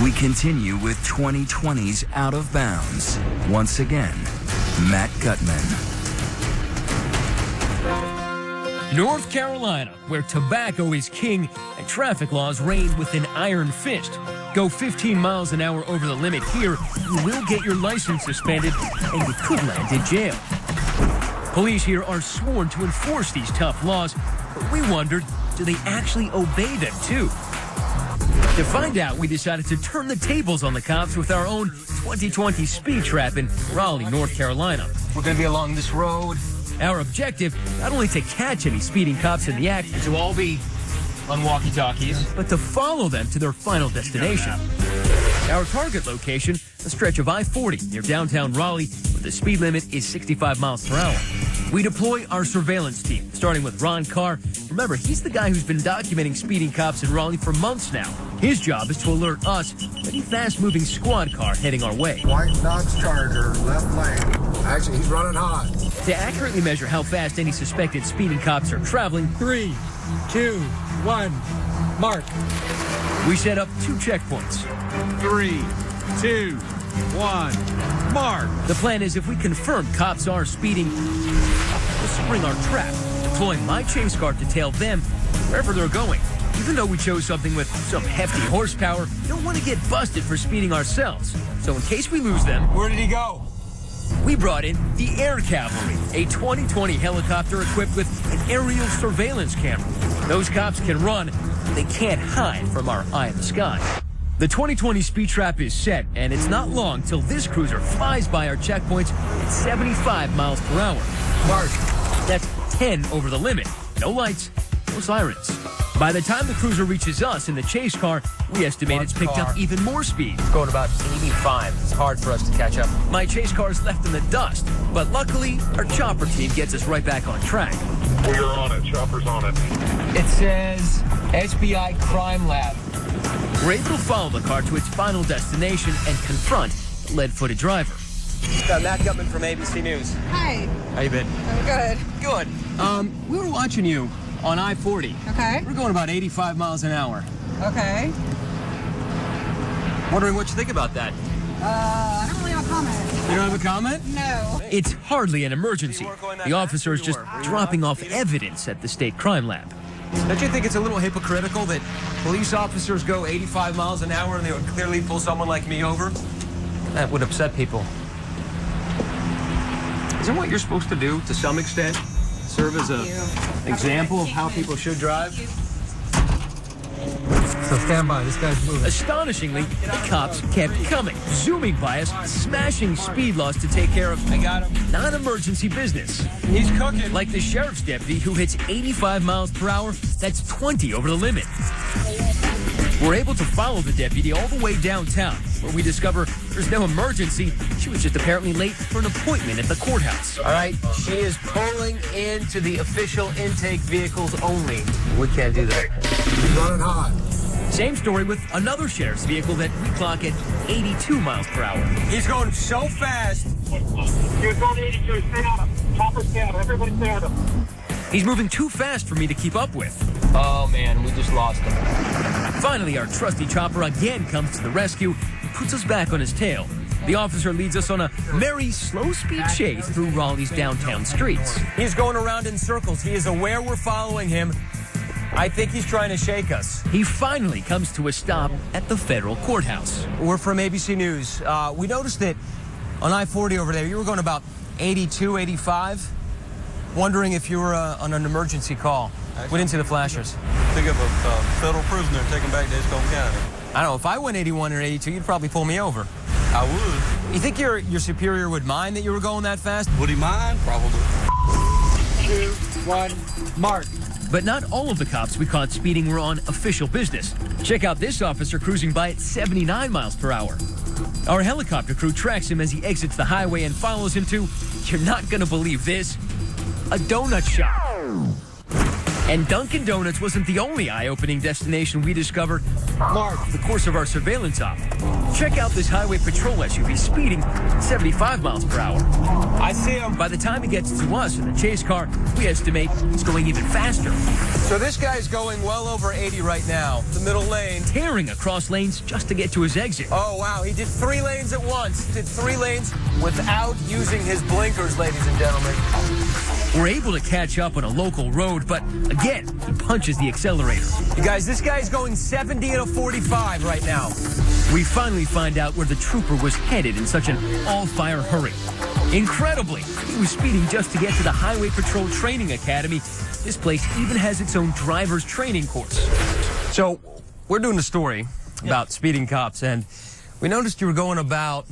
We continue with 2020's Out of Bounds. Once again, Matt Gutman. North Carolina, where tobacco is king and traffic laws reign with an iron fist. Go 15 miles an hour over the limit here, you will get your license suspended and you could land in jail. Police here are sworn to enforce these tough laws, but we wondered, do they actually obey them too? To find out, we decided to turn the tables on the cops with our own 2020 speed trap in Raleigh, North Carolina. We're going to be along this road. Our objective, not only to catch any speeding cops in the act, And to all be on walkie-talkies. but to follow them to their final destination. Our target location, a stretch of I-40 near downtown Raleigh, where the speed limit is 65 miles per hour. We deploy our surveillance team, starting with Ron Carr. Remember, he's the guy who's been documenting speeding cops in Raleigh for months now. His job is to alert us of any fast-moving squad car heading our way. White Dodge Charger, left lane. Actually, he's running hot. To accurately measure how fast any suspected speeding cops are traveling, 3, 2, 1, mark. we set up 2 checkpoints. 3, 2, 1, mark. The plan is if we confirm cops are speeding, we'll spring our trap, deploying my chase car to tail them wherever they're going. Even though we chose something with some hefty horsepower, we don't want to get busted for speeding ourselves. So in case we lose them, Where did he go? we brought in the Air Cavalry, a 2020 helicopter equipped with an aerial surveillance camera. Those cops can run, but they can't hide from our eye in the sky. The 2020 speed trap is set, and it's not long till this cruiser flies by our checkpoints at 75 miles per hour. Mark. That's 10 over the limit. No lights, no sirens. By the time the cruiser reaches us in the chase car, we estimate it's picked up even more speed. Going about 85. It's hard for us to catch up. My chase car is left in the dust, but luckily, our chopper team gets us right back on track. We're on it. Chopper's on it. It says SBI Crime Lab. We're able to follow the car to its final destination and confront the lead-footed driver. Matt Gutman from ABC News. Hi, How you been? I'm good. Good. We were watching you on I-40. Okay. We're going about 85 miles an hour. Okay. Wondering what you think about that. I don't really have a comment. You don't have a comment? No. It's hardly an emergency. The officer is just dropping off evidence at the state crime lab. Don't you think it's a little hypocritical that police officers go 85 miles an hour and they would clearly pull someone like me over? That would upset people. Isn't what you're supposed to do, to some extent, serve as an example of how people should drive? So stand by. This guy's moving. Astonishingly, the cops kept coming, zooming by us, smashing speed laws to take care of non-emergency business. He's cooking. Like the sheriff's deputy who hits 85 miles per hour, that's 20 over the limit. We're able to follow the deputy all the way downtown, where we discover there's no emergency. She was just apparently late for an appointment at the courthouse. All right, she is pulling into the official intake vehicles only. We can't do that. He's running hot. Same story with another sheriff's vehicle that we clock at 82 miles per hour. He's going so fast. You're going 82. Stay on him. Chopper, stay on him. Everybody stay on him. He's moving too fast for me to keep up with. Oh, man, we just lost him. Finally, our trusty chopper again comes to the rescue and puts us back on his tail. The officer leads us on a merry, slow-speed chase through Raleigh's downtown streets. He's going around in circles. He is aware we're following him. I think he's trying to shake us. He finally comes to a stop at the federal courthouse. We're from ABC News. We noticed that on I-40 over there, you were going about 82, 85. Wondering if you were on an emergency call. We didn't see the flashers. Pick up a federal prisoner and take him back to Edgecombe County. I don't know. If I went 81 or 82, you'd probably pull me over. I would. You think your superior would mind that you were going that fast? Would he mind? Probably. 2, 1, mark. But not all of the cops we caught speeding were on official business. Check out this officer cruising by at 79 miles per hour. Our helicopter crew tracks him as he exits the highway and follows him to, you're not going to believe this, a donut shop. And Dunkin' Donuts wasn't the only eye-opening destination we discovered Mark. in the course of our surveillance op. Check out this highway patrol SUV speeding 75 miles per hour. I see him. By the time he gets to us in the chase car, we estimate it's going even faster, So this guy's going well over 80 right now. The middle lane. tearing across lanes just to get to his exit. Oh, wow. He did 3 lanes at once. Did 3 lanes without using his blinkers, ladies and gentlemen. We're able to catch up on a local road, but again, he punches the accelerator. You guys, this guy's going 70 and a 45 right now. We finally find out where the trooper was headed in such an all-fire hurry. Incredibly, he was speeding just to get to the Highway Patrol Training Academy. This place even has its own driver's training course. So we're doing a story about speeding cops, and we noticed you were going about,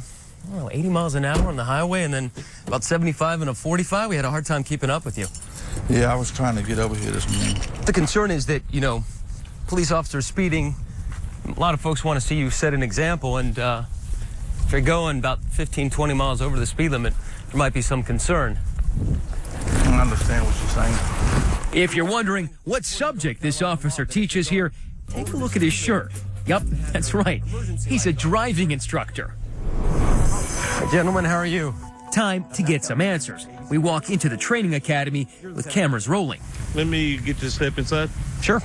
I don't know, 80 miles an hour on the highway, and then about 75 and a 45. We had a hard time keeping up with you. Yeah, I was trying to get over here this morning. The concern is that, you know, police officers speeding, a lot of folks want to see you set an example, and if you're going about 15, 20 miles over the speed limit, there might be some concern. I understand what you're saying. If you're wondering what subject this officer teaches here, take a look at his shirt. Yup, that's right. He's a driving instructor. Hey, gentlemen, how are you? Time to get some answers. We walk into the training academy with cameras rolling. Let me get you to step inside. Sure.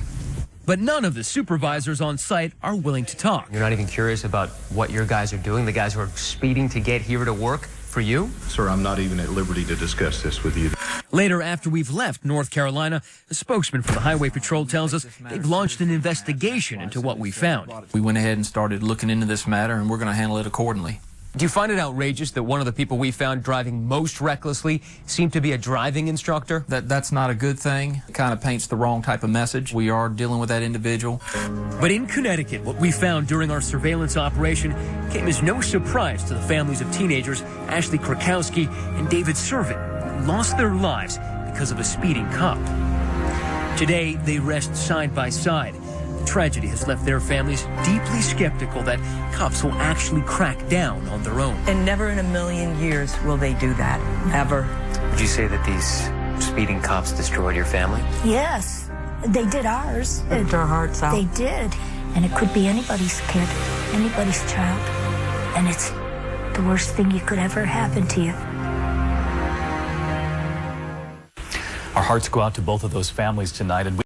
But none of the supervisors on site are willing to talk. You're not even curious about what your guys are doing, the guys who are speeding to get here to work for you? Sir, I'm not even at liberty to discuss this with you. Later, after we've left North Carolina, a spokesman for the Highway Patrol tells us they've launched an investigation into what we found. We went ahead and started looking into this matter, and we're going to handle it accordingly. Do you find it outrageous that one of the people we found driving most recklessly seemed to be a driving instructor? That's not a good thing. It kind of paints the wrong type of message. We are dealing with that individual. But in Connecticut, what we found during our surveillance operation came as no surprise to the families of teenagers Ashley Krakowski and David Servin, who lost their lives because of a speeding cop. Today, they rest side by side. The tragedy has left their families deeply skeptical that cops will actually crack down on their own. And never in a million years will they do that, ever. Would you say that these speeding cops destroyed your family? Yes, they did ours. Ripped our hearts out. They did. And it could be anybody's kid, anybody's child. And it's the worst thing you could ever happen to you. Our hearts go out to both of those families tonight, and